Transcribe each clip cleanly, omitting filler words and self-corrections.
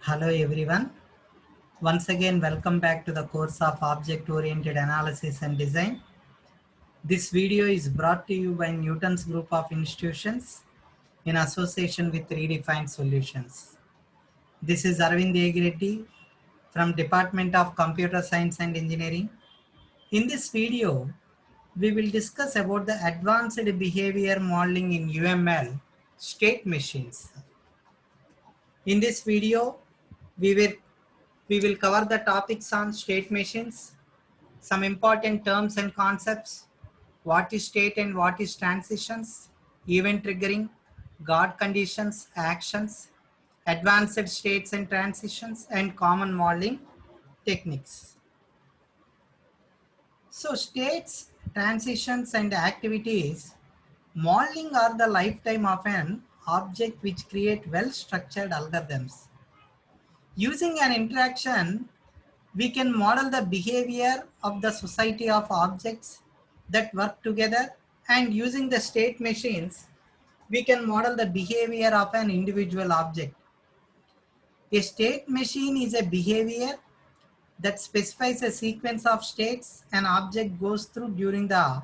Hello everyone. Once again, welcome back to the course of Object-Oriented Analysis and Design. This video is brought to you by Newton's Group of Institutions in association with Redefined Solutions. This is Arvind Egreddy from Department of Computer Science and Engineering. In this video, we will discuss about the advanced behavior modeling in UML state machines. In this video, we will we will cover the topics on state machines, some important terms and concepts, what is state and what is transitions, event triggering, guard conditions, actions, advanced states and transitions, and common modeling techniques. So states, transitions, and activities modeling are the lifetime of an object which create well-structured algorithms. Using an interaction, we can model the behavior of the society of objects that work together, and using the state machines, we can model the behavior of an individual object. A state machine is a behavior that specifies a sequence of states an object goes through during the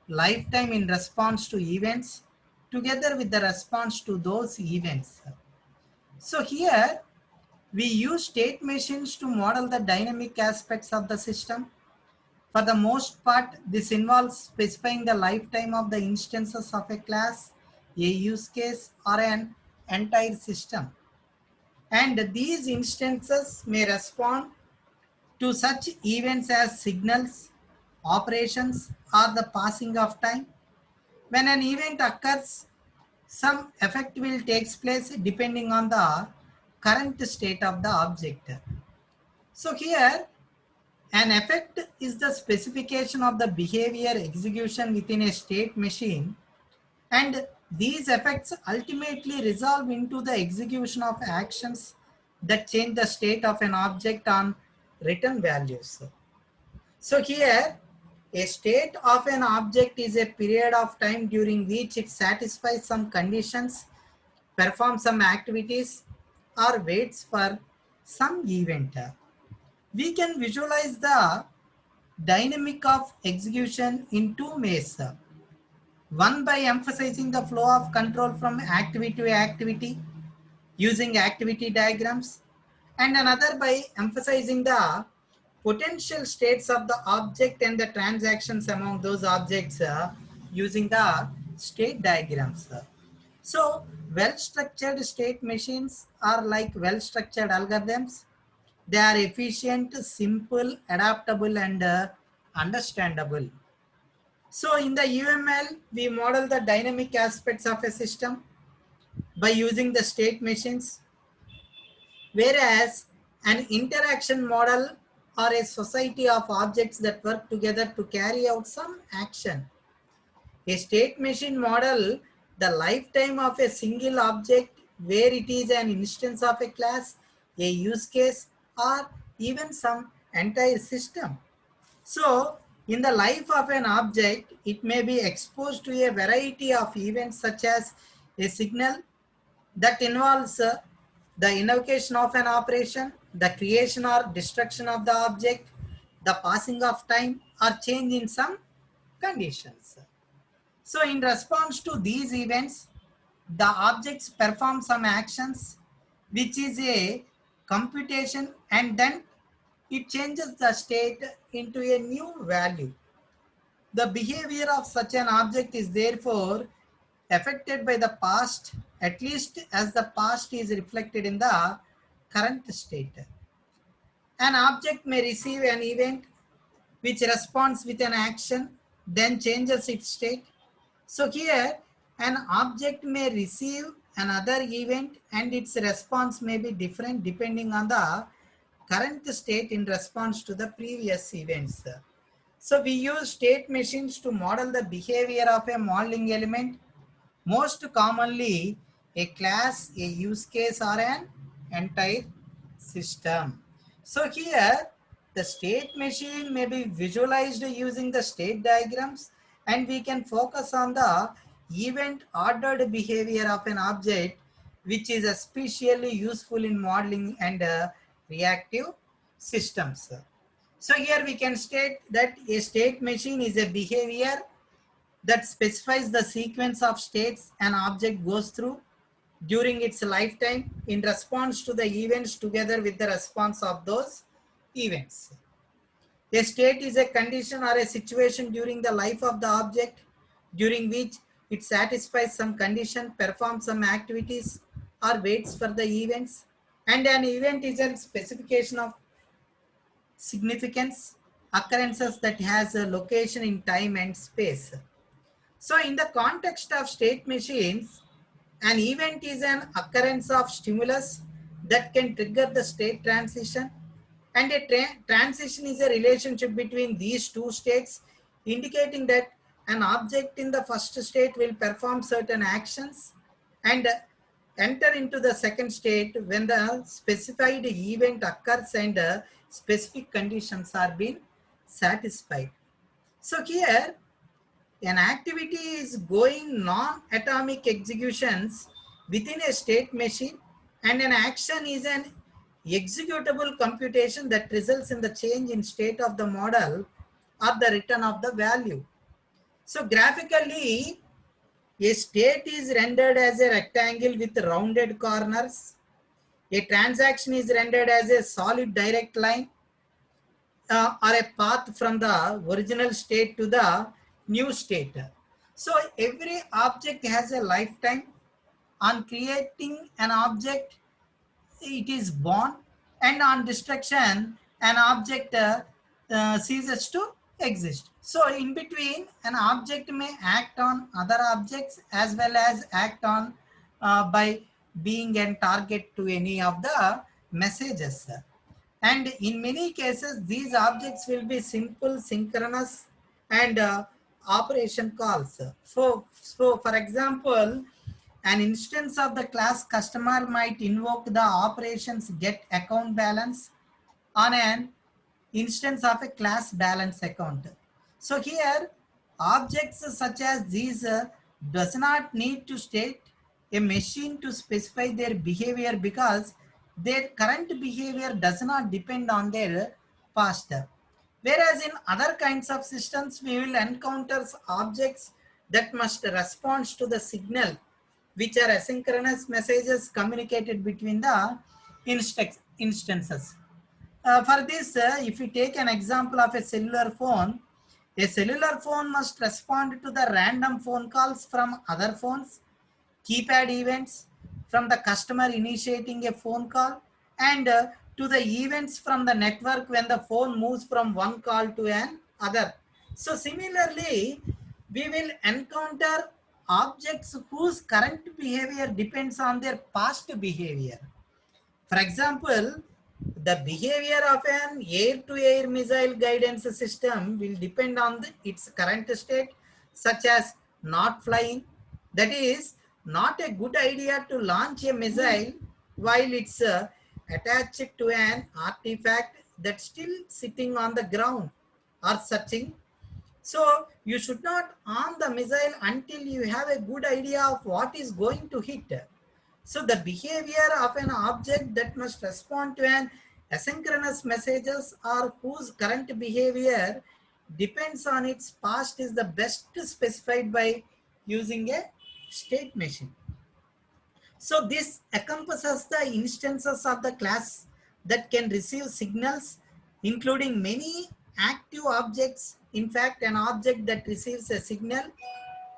lifetime in response to events together with the response to those events. So here we use state machines to model the dynamic aspects of the system. For the most part, this involves specifying the lifetime of the instances of a class, a use case, or an entire system. And these instances may respond to such events as signals, operations, or the passing of time. When an event occurs, some effect will take place depending on the current state of the object. So here, an effect is the specification of the behavior execution within a state machine, and these effects ultimately resolve into the execution of actions that change the state of an object on return values. So here, a state of an object is a period of time during which it satisfies some conditions, performs some activities, or waits for some event. We can visualize the dynamic of execution in two ways. One by emphasizing the flow of control from activity to activity using activity diagrams, and another by emphasizing the potential states of the object and the transactions among those objects using the state diagrams. So well-structured state machines are like well-structured algorithms. They are efficient, simple, adaptable, and understandable. So in the UML, we model the dynamic aspects of a system by using the state machines, whereas an interaction model or a society of objects that work together to carry out some action. A state machine model the lifetime of a single object where it is an instance of a class, a use case, or even some entire system. So, in the life of an object, it may be exposed to a variety of events such as a signal that involves the invocation of an operation, the creation or destruction of the object, the passing of time, or change in some conditions. So in response to these events, the objects perform some actions, which is a computation, and then it changes the state into a new value. The behavior of such an object is therefore affected by the past, at least as the past is reflected in the current state. An object may receive an event which responds with an action, then changes its state. So here, an object may receive another event and its response may be different depending on the current state in response to the previous events. So we use state machines to model the behavior of a modeling element, most commonly a class, a use case, or an entire system. So here the state machine may be visualized using the state diagrams, and we can focus on the event ordered behavior of an object which is especially useful in modeling and reactive systems. So here we can state that a state machine is a behavior that specifies the sequence of states an object goes through during its lifetime in response to the events together with the response of those events. A state is a condition or a situation during the life of the object during which it satisfies some condition, performs some activities, or waits for the events. And an event is a specification of significance, occurrences that has a location in time and space. So in the context of state machines, an event is an occurrence of stimulus that can trigger the state transition, and a transition is a relationship between these two states, indicating that an object in the first state will perform certain actions and enter into the second state when the specified event occurs and specific conditions are being satisfied. So here an activity is going non-atomic executions within a state machine, and an action is an executable computation that results in the change in state of the model or the return of the value. So graphically, a state is rendered as a rectangle with rounded corners. A transaction is rendered as a solid direct line or a path from the original state to the new state. So every object has a lifetime. On creating an object, it is born, and on destruction, an object ceases to exist. So in between, an object may act on other objects as well as act on by being a target to any of the messages. And in many cases, these objects will be simple, synchronous, and operation calls. So for example, an instance of the class customer might invoke the operations get account balance on an instance of a class balance account. So here, objects such as these does not need to state a machine to specify their behavior because their current behavior does not depend on their past. Whereas in other kinds of systems, we will encounter objects that must respond to the signal, which are asynchronous messages communicated between the instances. For this, if we take an example of a cellular phone must respond to the random phone calls from other phones, keypad events from the customer initiating a phone call, and to the events from the network when the phone moves from one call to another. So similarly, we will encounter objects whose current behavior depends on their past behavior. For example, the behavior of an air-to-air missile guidance system will depend on its current state, such as not flying. That is, not a good idea to launch a missile while it's attached to an artifact that's still sitting on the ground or searching. So you should not arm the missile until you have a good idea of what is going to hit. So the behavior of an object that must respond to an asynchronous messages or whose current behavior depends on its past is the best specified by using a state machine. So this encompasses the instances of the class that can receive signals, including many active objects. In fact, an object that receives a signal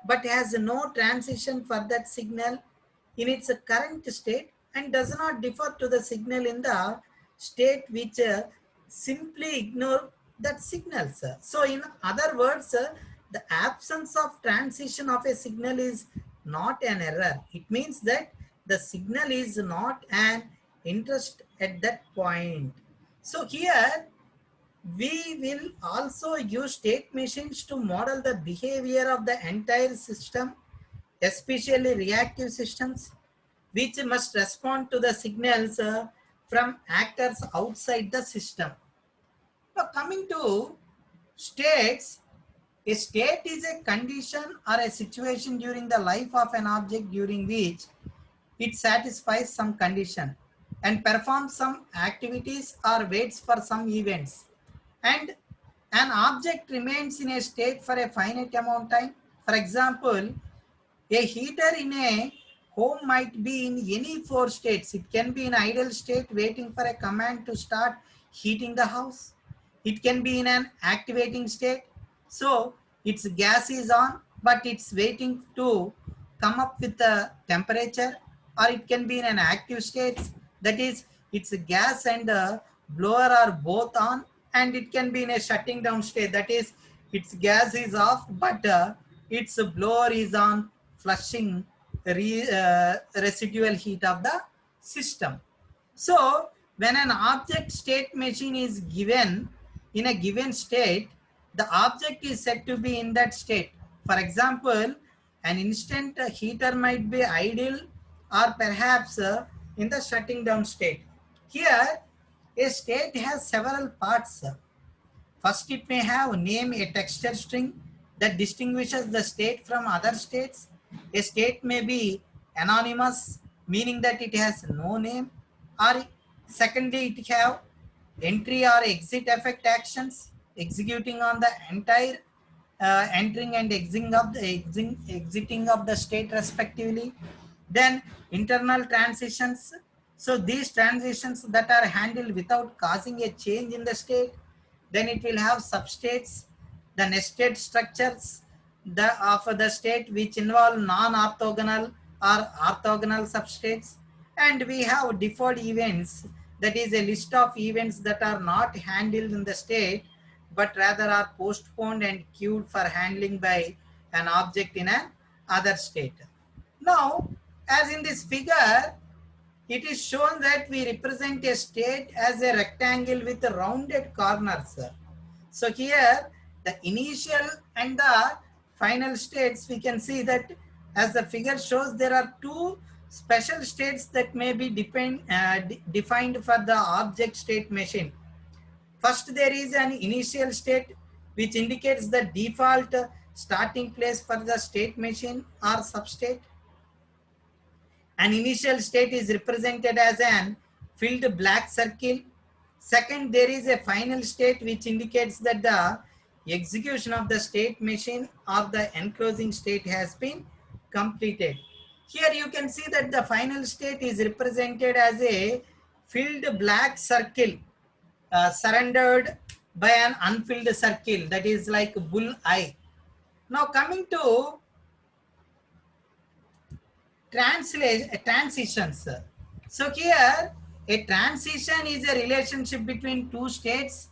but has no transition for that signal in its current state and does not differ to the signal in the state which simply ignore that signals. So in other words, the absence of transition of a signal is not an error. It means that the signal is not an interest at that point. So here we will also use state machines to model the behavior of the entire system, especially reactive systems, which must respond to the signals from actors outside the system. Now coming to states, a state is a condition or a situation during the life of an object during which it satisfies some condition and performs some activities or waits for some events. And an object remains in a state for a finite amount of time. For example, a heater in a home might be in any four states. It can be in idle state waiting for a command to start heating the house. It can be in an activating state. So its gas is on, but it's waiting to come up with the temperature. Or it can be in an active state. That is, its gas and the blower are both on, and it can be in a shutting down state. That is, its gas is off, but its blower is on, flushing residual heat of the system. So when an object state machine is given in a given state, the object is said to be in that state. For example, an instant heater might be idle or perhaps in the shutting down state. Here, a state has several parts. First, it may have name, a texture string that distinguishes the state from other states. A state may be anonymous, meaning that it has no name. Or secondly, it have entry or exit effect actions executing on the entire entering and exiting of the state respectively. Then internal transitions. So these transitions that are handled without causing a change in the state. Then it will have substates, the nested structures of the state which involve non-orthogonal or orthogonal substates. And we have default events, that is a list of events that are not handled in the state but rather are postponed and queued for handling by an object in an other state. Now, as in this figure, it is shown that we represent a state as a rectangle with rounded corners. So here the initial and the final states, we can see that as the figure shows, there are two special states that may be defined for the object state machine. First, there is an initial state which indicates the default starting place for the state machine or substate. An initial state is represented as an filled black circle. Second, there is a final state which indicates that the execution of the state machine of the enclosing state has been completed. Here you can see that the final state is represented as a filled black circle surrounded by an unfilled circle, that is like bull eye. Now coming to transitions. So here a transition is a relationship between two states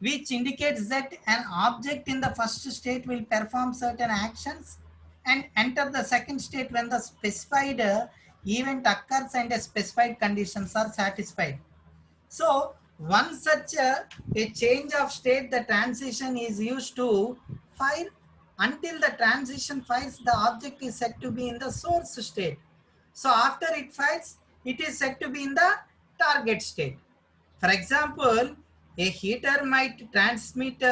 which indicates that an object in the first state will perform certain actions and enter the second state when the specified event occurs and the specified conditions are satisfied. So one such a change of state, the transition is used to fire. Until the transition fires, the object is said to be in the source state. So after it fires, it is said to be in the target state. For example, a heater might transmit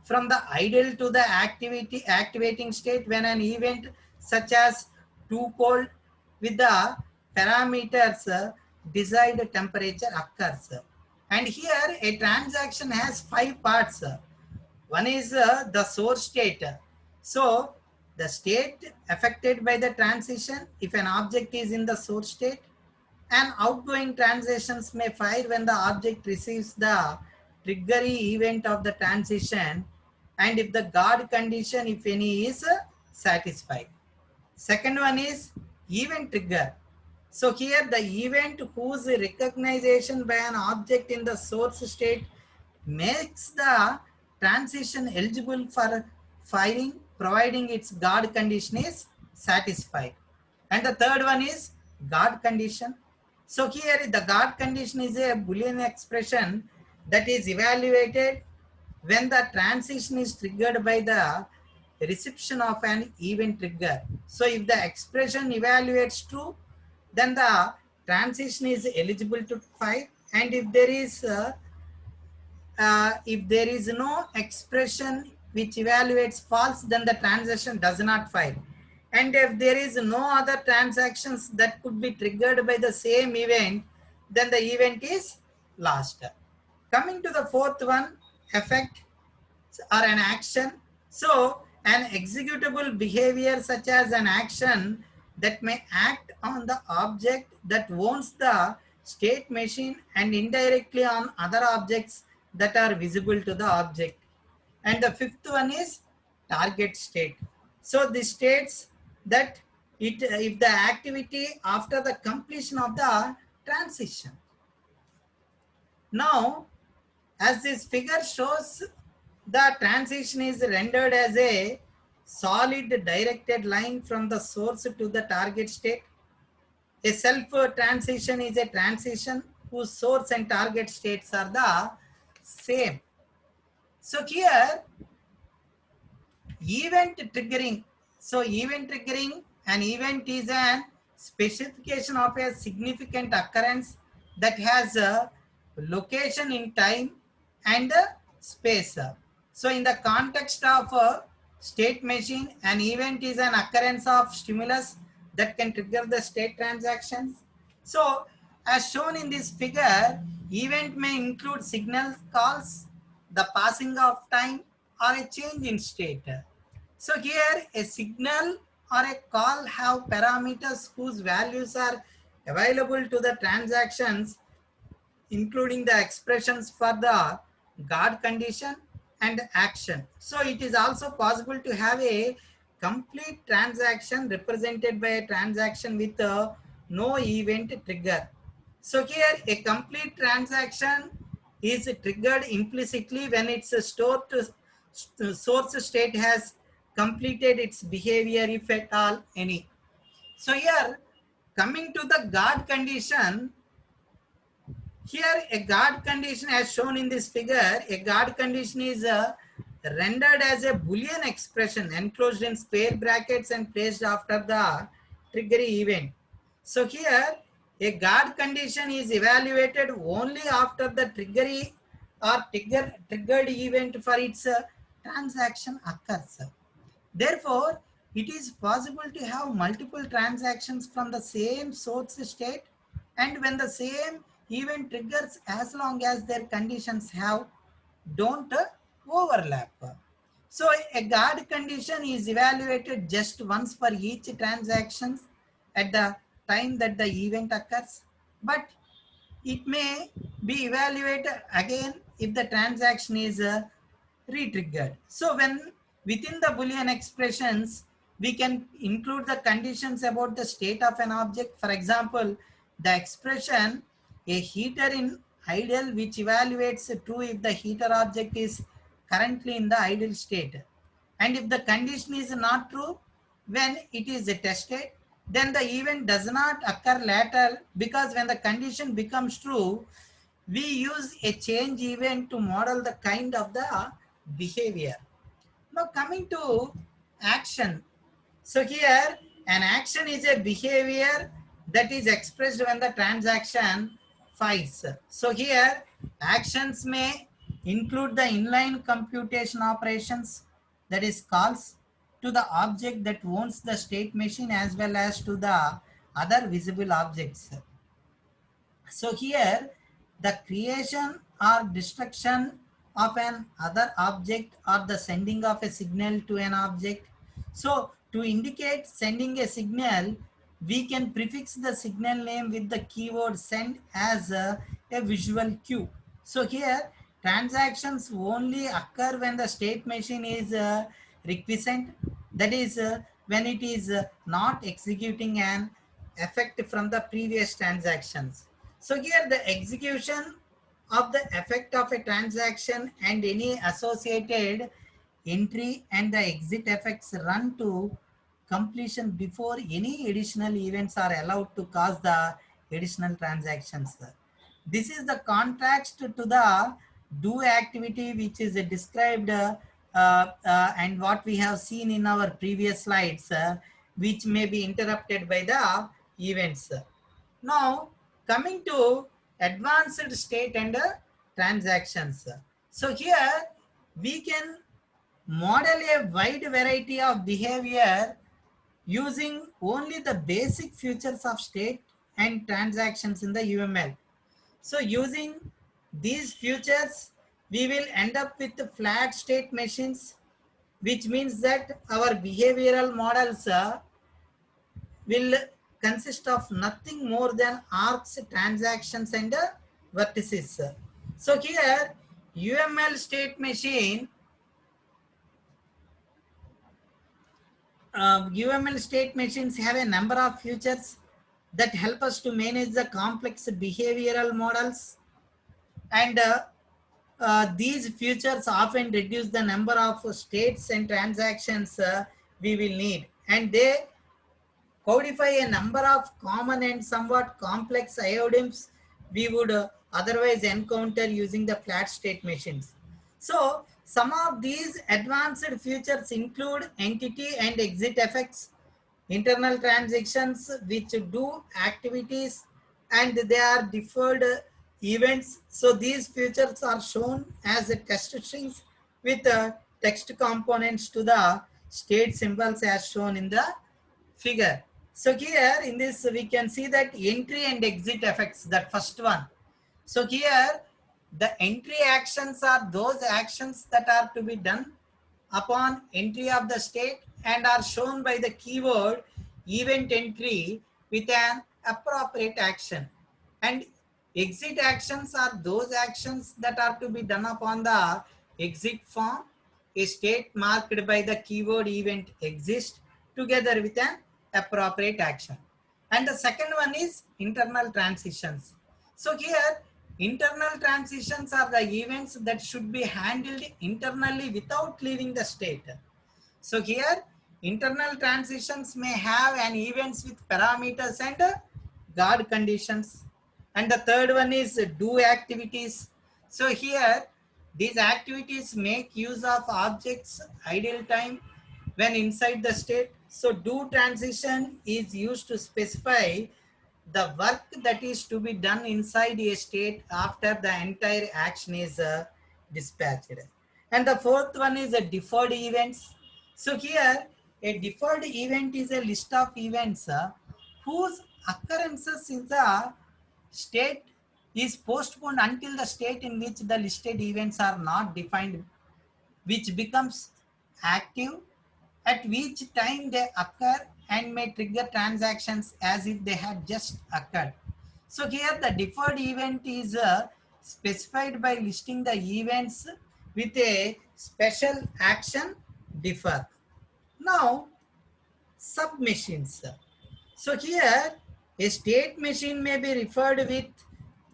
from the idle to the activating state when an event such as too cold with the parameters desired temperature occurs. And here a transaction has 5 parts. One is the source state. So the state affected by the transition, if an object is in the source state, and outgoing transitions may fire when the object receives the triggery event of the transition, and if the guard condition, if any, is satisfied. Second one is event trigger. So here the event whose recognition by an object in the source state makes the transition eligible for firing, providing its guard condition is satisfied. And the third one is guard condition. So here the guard condition is a Boolean expression that is evaluated when the transition is triggered by the reception of an event trigger. So if the expression evaluates true, then the transition is eligible to fire, and if there is no expression which evaluates false, then the transition does not fire. And if there is no other transactions that could be triggered by the same event, then the event is lost. Coming to the fourth one, effect or an action. So an executable behavior such as an action that may act on the object that owns the state machine and indirectly on other objects that are visible to the object. And the fifth one is target state. So this states that if the activity after the completion of the transition. Now, as this figure shows, the transition is rendered as a solid directed line from the source to the target state. A self transition is a transition whose source and target states are the same. So here, event triggering. So event triggering, an event is an specification of a significant occurrence that has a location in time and space. So in the context of a state machine, an event is an occurrence of stimulus that can trigger the state transactions. So as shown in this figure, event may include signal calls, the passing of time, or a change in state. So here a signal or a call have parameters whose values are available to the transactions, including the expressions for the guard condition and action. So it is also possible to have a complete transaction represented by a transaction with no event trigger. So here a complete transaction is triggered implicitly when its stored source state has completed its behavior, if at all any. So here, coming to the guard condition, here a guard condition as shown in this figure, a guard condition is rendered as a Boolean expression enclosed in square brackets and placed after the trigger event. So here a guard condition is evaluated only after the triggered event for its transaction occurs. Therefore, it is possible to have multiple transactions from the same source state, and when the same event triggers as long as their conditions don't overlap. So a guard condition is evaluated just once for each transaction at the time that the event occurs, but it may be evaluated again if the transaction is re-triggered. So when within the Boolean expressions, we can include the conditions about the state of an object. For example, the expression a heater in idle, which evaluates true if the heater object is currently in the idle state. And if the condition is not true when it is tested, then the event does not occur later, because when the condition becomes true, we use a change event to model the kind of the behavior. Now coming to action. So here an action is a behavior that is expressed when the transaction files. So here actions may include the inline computation operations, that is calls to the object that owns the state machine as well as to the other visible objects. So here the creation or destruction of an other object or the sending of a signal to an object. So to indicate sending a signal, we can prefix the signal name with the keyword send as a visual cue. So here transactions only occur when the state machine is requiescent, that is when it is not executing an effect from the previous transactions. So here the execution of the effect of a transaction and any associated entry and the exit effects run to completion before any additional events are allowed to cause the additional transactions. This is the contrast to the do activity which is described and what we have seen in our previous slides, which may be interrupted by the events. Now coming to advanced state and transactions. So here we can model a wide variety of behavior using only the basic features of state and transactions in the UML. So using these features, we will end up with the flat state machines, which means that our behavioral models will consist of nothing more than arcs, transactions, and vertices. So here, UML state machine, UML state machines have a number of features that help us to manage the complex behavioral models, and these features often reduce the number of states and transactions we will need, and they codify a number of common and somewhat complex algorithms we would otherwise encounter using the flat state machines. So some of these advanced features include entity and exit effects, internal transactions which do activities, and they are deferred events. So these features are shown as a text strings with text components to the state symbols as shown in the figure. So here in this we can see that entry and exit effects, that first one. So here the entry actions are those actions that are to be done upon entry of the state and are shown by the keyword event entry with an appropriate action. And exit actions are those actions that are to be done upon the exit form, a state marked by the keyword event exist together with an appropriate action. And the second one is internal transitions. So here internal transitions are the events that should be handled internally without leaving the state. So here internal transitions may have an events with parameters and guard conditions. And the third one is do activities. So here these activities make use of objects idle time when inside the state. So do transition is used to specify the work that is to be done inside a state after the entire action is dispatched. And the fourth one is a deferred events. So here a deferred event is a list of events whose occurrences in the state is postponed until the state in which the listed events are not defined, which becomes active at which time they occur and may trigger transactions as if they had just occurred. So here the deferred event is specified by listing the events with a special action defer. Now submachines. So here a state machine may be referred with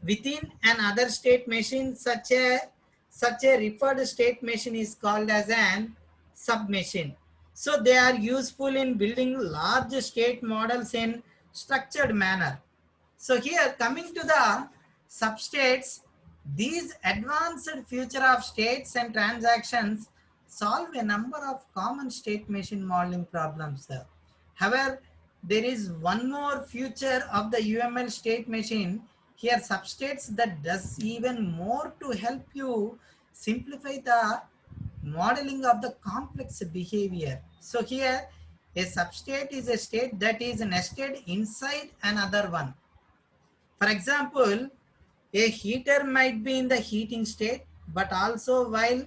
within another state machine. Such a referred state machine is called as an submachine. So they are useful in building large state models in structured manner. So here coming to the substates, these advanced future of states and transactions solve a number of common state machine modeling problems. However, there is one more feature of the UML state machine here substates that does even more to help you simplify the modeling of the complex behavior. So here a substate is a state that is nested inside another one. For example, a heater might be in the heating state, but also while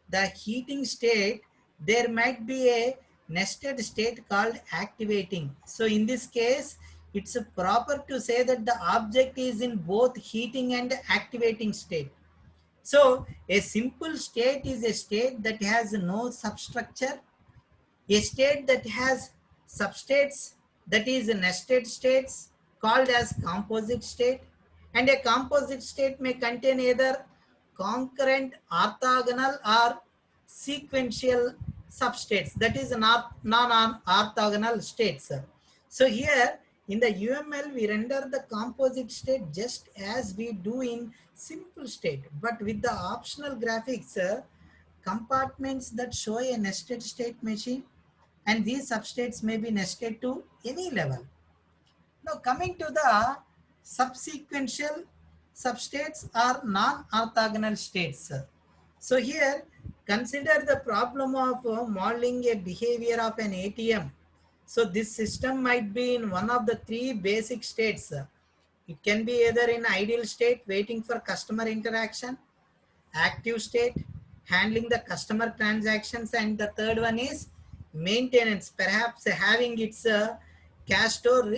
the heating state, there might be a nested state called activating. So in this case, it's proper to say that the object is in both heating and activating state. So a simple state is a state that has no substructure. A state that has substates, that is nested states, called as composite state. And a composite state may contain either concurrent, orthogonal, or sequential substates, that is non-orthogonal states. So here in the UML we render the composite state just as we do in simple state, but with the optional graphics, compartments that show a nested state machine, and these substates may be nested to any level. Now coming to the subsequential substates are non-orthogonal states. So here consider the problem of modeling a behavior of an ATM. So this system might be in one of the three basic states. It can be either in ideal state, waiting for customer interaction, active state, handling the customer transactions, and the third one is maintenance, perhaps having its cash store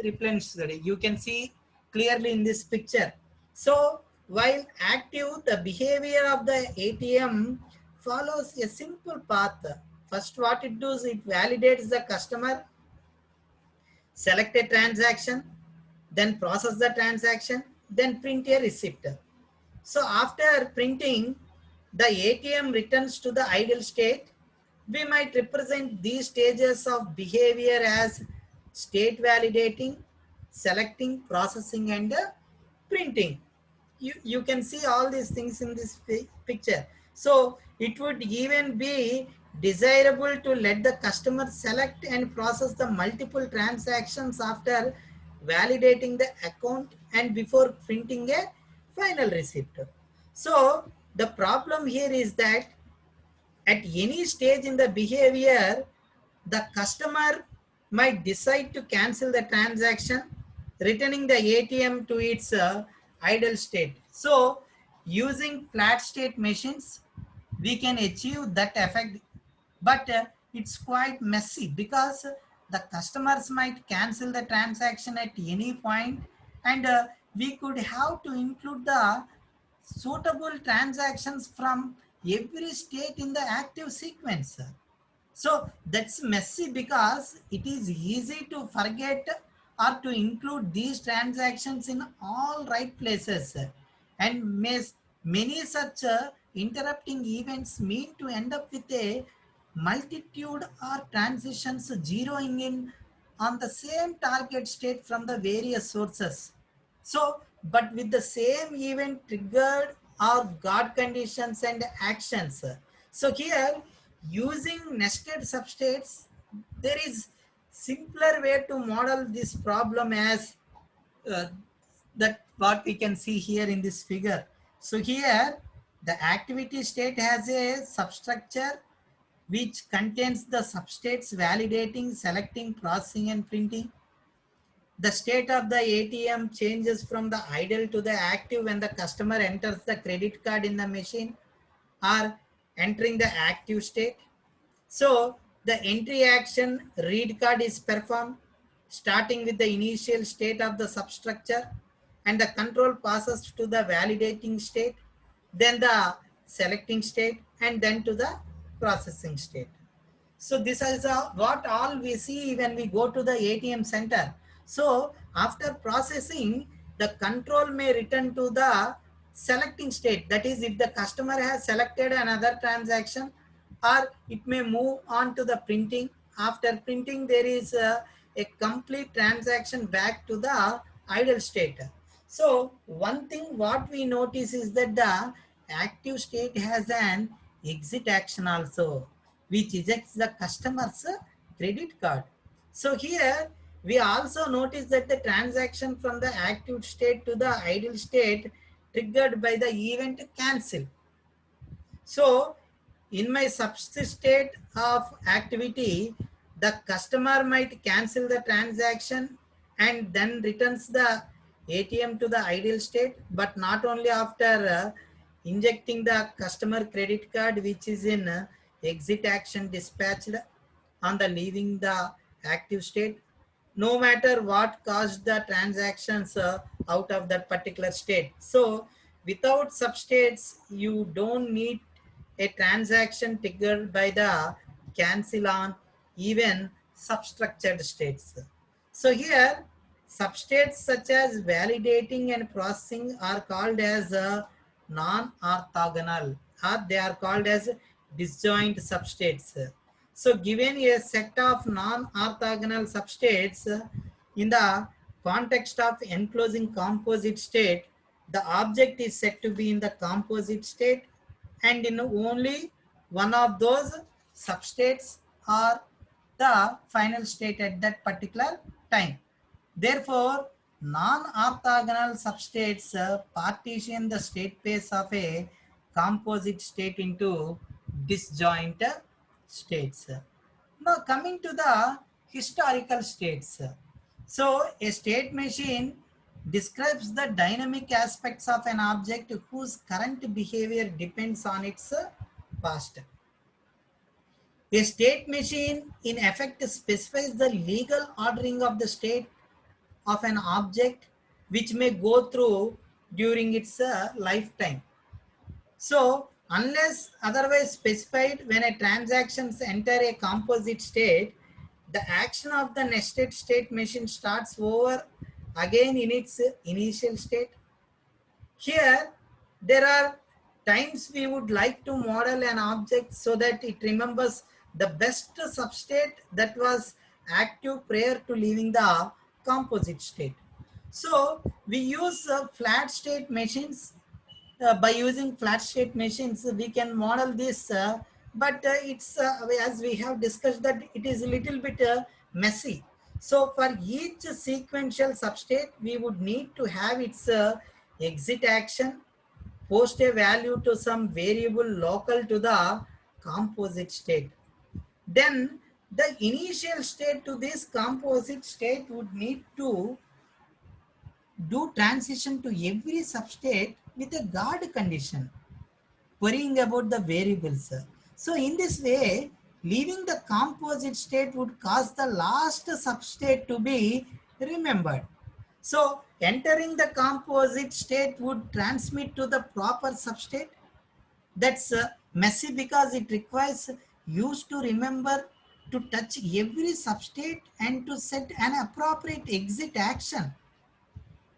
replenished. You can see clearly in this picture. So while active, the behavior of the ATM follows a simple path. First, what it does, it validates the customer, select a transaction, then process the transaction, then print a receipt. So after printing, the ATM returns to the idle state. We might represent these stages of behavior as state validating, selecting, processing, and printing. You can see all these things in this picture. So it would even be desirable to let the customer select and process the multiple transactions after validating the account and before printing a final receipt. So the problem here is that at any stage in the behavior, the customer might decide to cancel the transaction, returning the ATM to its idle state. So, using flat state machines, we can achieve that effect, but it's quite messy because the customers might cancel the transaction at any point, and we could have to include the suitable transactions from every state in the active sequence. So that's messy because it is easy to forget or to include these transactions in all right places. And many such interrupting events mean to end up with a multitude or transitions zeroing in on the same target state from the various sources. So, but with the same event triggered or guard conditions and actions. So here, using nested substates, there is simpler way to model this problem as uh, that what we can see here in this figure. So here, the activity state has a substructure which contains the substates validating, selecting, processing, and printing. The state of the ATM changes from the idle to the active when the customer enters the credit card in the machine or entering the active state. So the entry action read card is performed starting with the initial state of the substructure, and the control passes to the validating state, then the selecting state, and then to the processing state. So this is what all we see when we go to the ATM center. So after processing, the control may return to the selecting state. That is, if the customer has selected another transaction, or it may move on to the printing. After printing, there is a complete transaction back to the idle state. So one thing what we notice is that the active state has an exit action also, which ejects the customer's credit card. So here we also notice that the transaction from the active state to the idle state triggered by the event cancel. So in my substate of activity, the customer might cancel the transaction and then returns the ATM to the ideal state, but not only after injecting the customer credit card, which is in exit action dispatched on the leaving the active state, no matter what caused the transactions out of that particular state. So without substates, you don't need a transaction triggered by the cancel on even substructured states. So here, substates such as validating and processing are called as non-orthogonal, or they are called as disjoint substates. So given a set of non-orthogonal substates in the context of enclosing composite state, the object is said to be in the composite state, and in only one of those substates are the final state at that particular time. Therefore, non-orthogonal substates partition the state space of a composite state into disjoint states. Now coming to the historical states. So a state machine describes the dynamic aspects of an object whose current behavior depends on its past. A state machine in effect specifies the legal ordering of the state of an object which may go through during its lifetime. So, unless otherwise specified, when a transactions enter a composite state, the action of the nested state machine starts over again in its initial state. Here, there are times we would like to model an object so that it remembers the best substate that was active prior to leaving the composite state. So, we use flat state machines. By using flat state machines we can model this, but it's as we have discussed that it is a little bit messy. So for each sequential substate we would need to have its exit action, post a value to some variable local to the composite state. Then the initial state to this composite state would need to do transition to every substate with a guard condition, worrying about the variables. So in this way, leaving the composite state would cause the last substate to be remembered. So entering the composite state would transmit to the proper substate. That's messy because it requires use to remember to touch every substate and to set an appropriate exit action.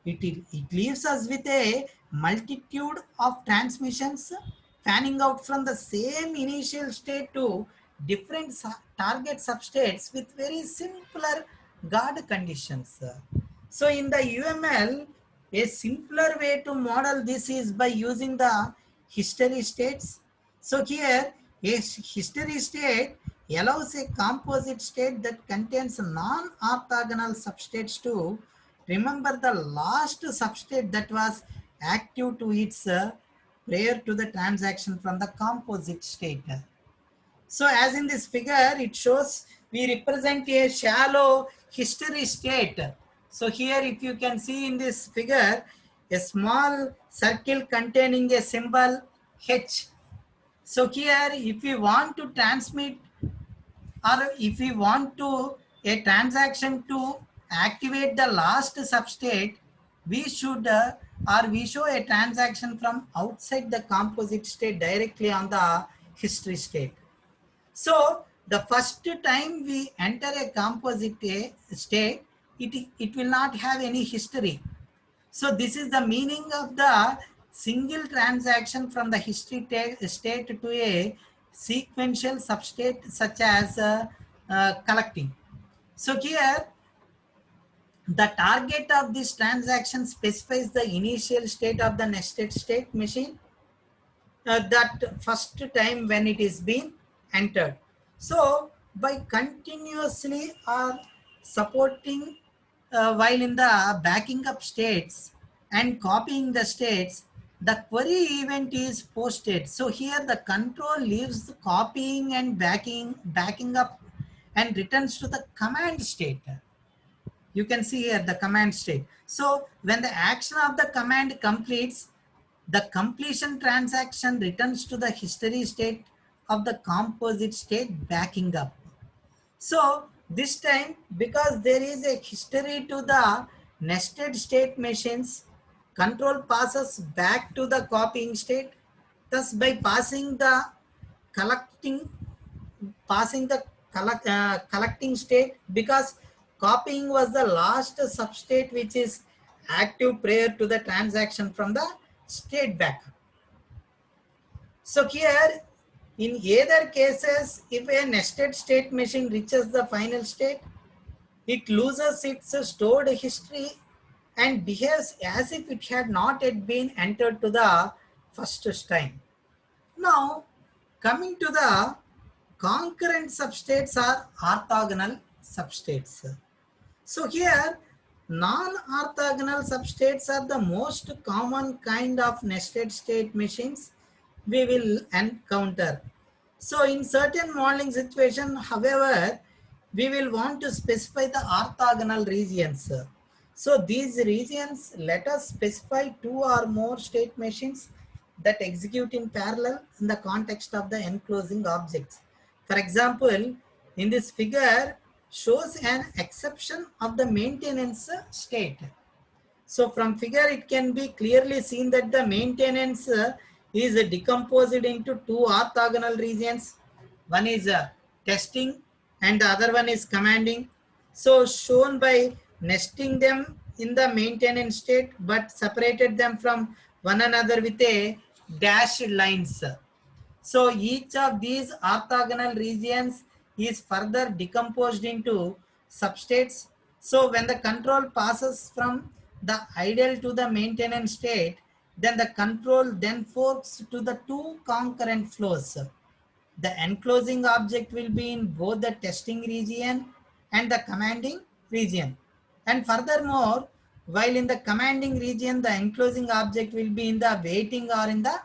It leaves us with a multitude of transmissions fanning out from the same initial state to different target substates with very simpler guard conditions. So in the UML, a simpler way to model this is by using the history states. So here, a history state allows a composite state that contains non-orthogonal substates to remember the last substate that was active to its prior to the transaction from the composite state. So as in this figure, it shows we represent a shallow history state. So here if you can see in this figure, a small circle containing a symbol H. So here if we want to transmit, or if we want to a transaction to activate the last substate, we should or we show a transaction from outside the composite state directly on the history state. So the first time we enter a composite state, it will not have any history. So this is the meaning of the single transaction from the history state to a sequential substate such as collecting. So here the target of this transaction specifies the initial state of the nested state machine that first time when it is being entered. So by continuously or supporting while in the backing up states and copying the states, the query event is posted. So here the control leaves the copying and backing up and returns to the command state. You can see here the command state. So when the action of the command completes, the completion transaction returns to the history state of the composite state backing up. So this time, because there is a history to the nested state machines, control passes back to the copying state. Thus by passing the collecting collecting state, because copying was the last substate which is active prior to the transaction from the state backup. So here in either cases, if a nested state machine reaches the final state, it loses its stored history and behaves as if it had not yet been entered to the first time. Now coming to the concurrent substates are orthogonal substates. So here non-orthogonal substates are the most common kind of nested state machines we will encounter. So in certain modeling situation, however, we will want to specify the orthogonal regions. So these regions, let us specify two or more state machines that execute in parallel in the context of the enclosing objects. For example, in this figure shows an exception of the maintenance state. So from figure it can be clearly seen that the maintenance is decomposed into two orthogonal regions. One is testing and the other one is commanding. So shown by nesting them in the maintenance state but separated them from one another with a dashed lines. So each of these orthogonal regions is further decomposed into substates. So when the control passes from the idle to the maintenance state, then the control then forks to the two concurrent flows. The enclosing object will be in both the testing region and the commanding region. And furthermore, while in the commanding region, the enclosing object will be in the waiting or in the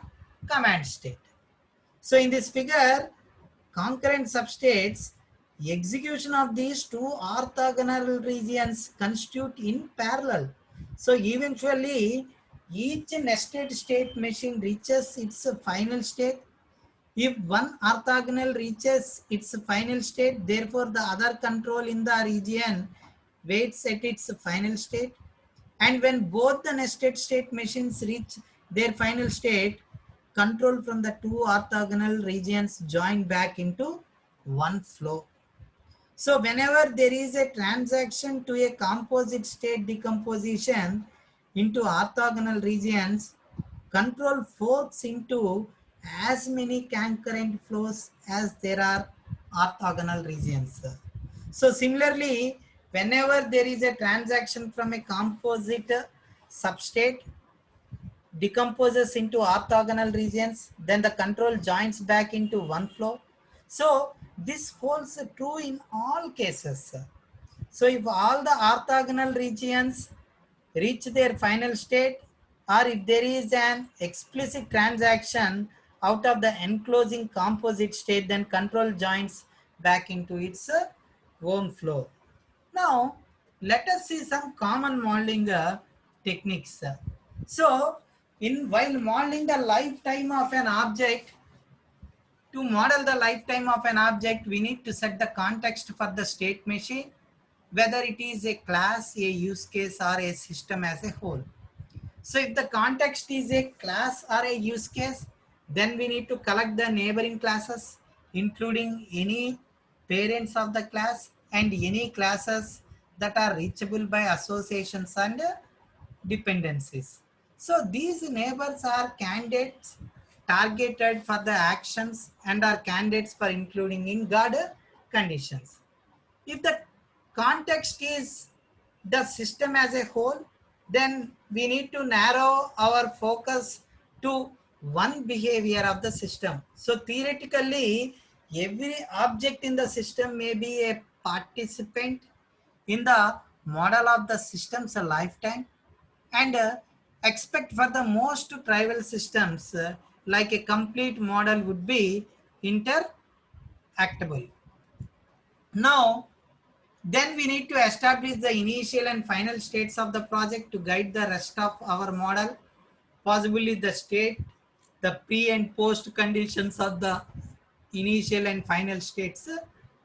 command state. So in this figure, concurrent substates, execution of these two orthogonal regions constitute in parallel. So eventually, each nested state machine reaches its final state. If one orthogonal reaches its final state, therefore the other control in the region waits at its final state. And when both the nested state machines reach their final state, control from the two orthogonal regions join back into one flow. So whenever there is a transaction to a composite state decomposition into orthogonal regions, control forks into as many concurrent flows as there are orthogonal regions. So similarly, whenever there is a transaction from a composite substate decomposes into orthogonal regions, then the control joins back into one flow. So this holds true in all cases. So if all the orthogonal regions reach their final state, or if there is an explicit transaction out of the enclosing composite state, then control joins back into its own flow. Now, let us see some common modeling techniques. So, while modeling the lifetime of an object, to model the lifetime of an object, we need to set the context for the state machine, whether it is a class, a use case, or a system as a whole. So if the context is a class or a use case, then we need to collect the neighboring classes, including any parents of the class and any classes that are reachable by associations and dependencies. So these neighbors are candidates targeted for the actions and are candidates for including in guard conditions. If the context is the system as a whole, then we need to narrow our focus to one behavior of the system. So theoretically, every object in the system may be a participant in the model of the system's lifetime, and expect for the most trivial systems like a complete model would be interactable. Now, then we need to establish the initial and final states of the project to guide the rest of our model, possibly the state, the pre and post conditions of the initial and final states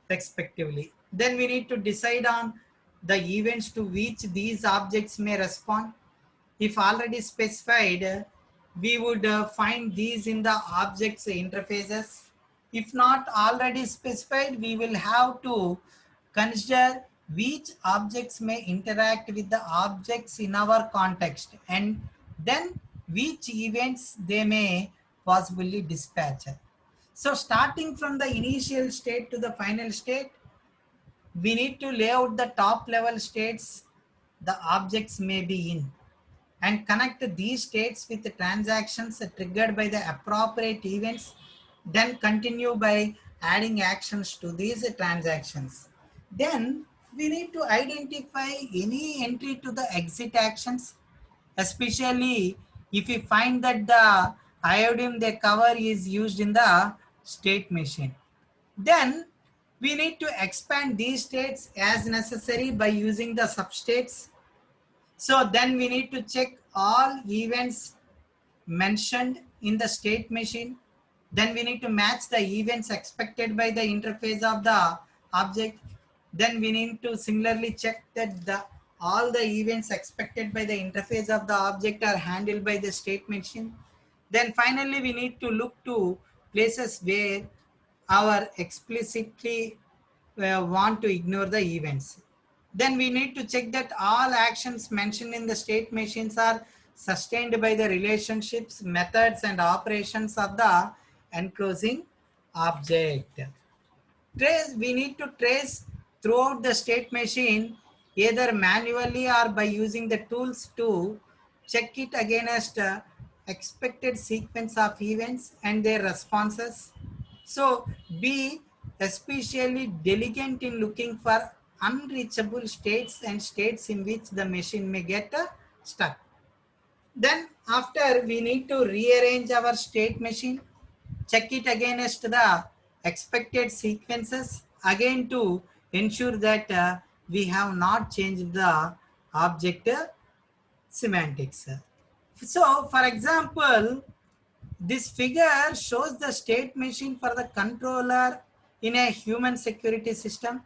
respectively. Then we need to decide on the events to which these objects may respond. If already specified, we would find these in the objects interfaces. If not already specified, we will have to consider which objects may interact with the objects in our context and then which events they may possibly dispatch. So starting from the initial state to the final state, we need to lay out the top level states the objects may be in and connect these states with the transactions triggered by the appropriate events, then continue by adding actions to these transactions. Then we need to identify any entry to the exit actions, especially if we find that the iodium they cover is used in the state machine. Then we need to expand these states as necessary by using the substates. So then we need to check all events mentioned in the state machine. Then we need to match the events expected by the interface of the object. Then we need to similarly check that all the events expected by the interface of the object are handled by the state machine. Then finally we need to look to places where our explicitly want to ignore the events. Then we need to check that all actions mentioned in the state machines are sustained by the relationships, methods, and operations of the enclosing object. We need to trace throughout the state machine either manually or by using the tools to check it against expected sequence of events and their responses. So be especially diligent in looking for unreachable states and states in which the machine may get stuck. Then after we need to rearrange our state machine, check it against the expected sequences again to ensure that we have not changed the object semantics. So for example, this figure shows the state machine for the controller in a human security system,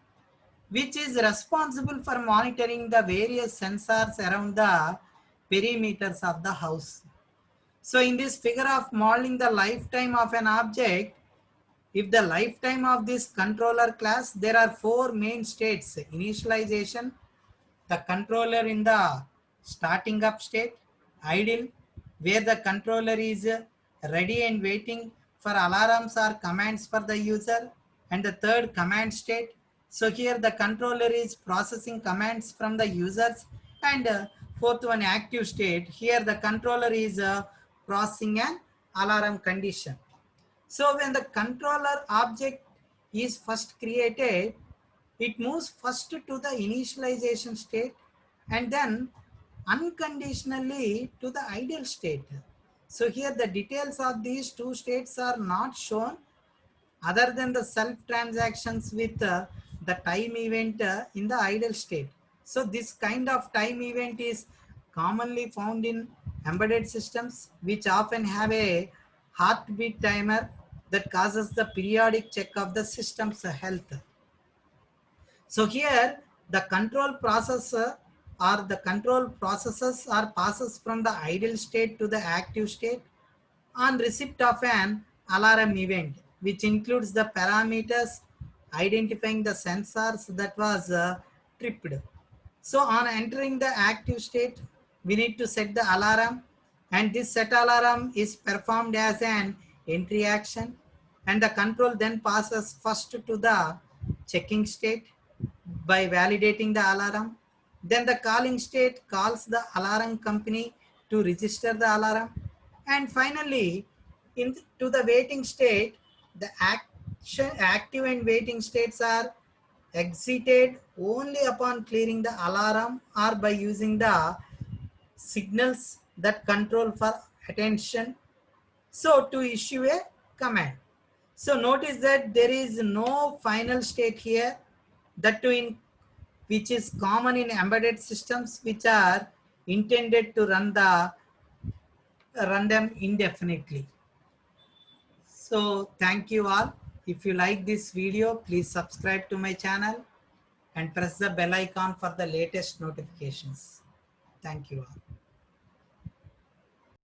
which is responsible for monitoring the various sensors around the perimeters of the house. So in this figure of modeling the lifetime of an object, if the lifetime of this controller class, there are four main states: initialization, the controller in the starting up state; idle, where the controller is ready and waiting for alarms or commands for the user; and the third, command state. So here the controller is processing commands from the users, and fourth one, active state. Here the controller is processing an alarm condition. So when the controller object is first created, it moves first to the initialization state and then unconditionally to the ideal state. So here the details of these two states are not shown other than the self transactions with the time event in the ideal state. So this kind of time event is commonly found in embedded systems, which often have a heartbeat timer that causes the periodic check of the system's health. So here the control processor or the control processes are passes from the idle state to the active state on receipt of an alarm event, which includes the parameters identifying the sensors that was tripped. So on entering the active state, we need to set the alarm, and this set alarm is performed as an entry action, and the control then passes first to the checking state by validating the alarm. Then the calling state calls the alarm company to register the alarm. And finally, to the waiting state, the active and waiting states are exited only upon clearing the alarm or by using the signals that control for attention. So to issue a command. So notice that there is no final state here, that too in which is common in embedded systems which are intended to run them indefinitely. So thank you all. If you like this video, please subscribe to my channel and press the bell icon for the latest notifications. Thank you all.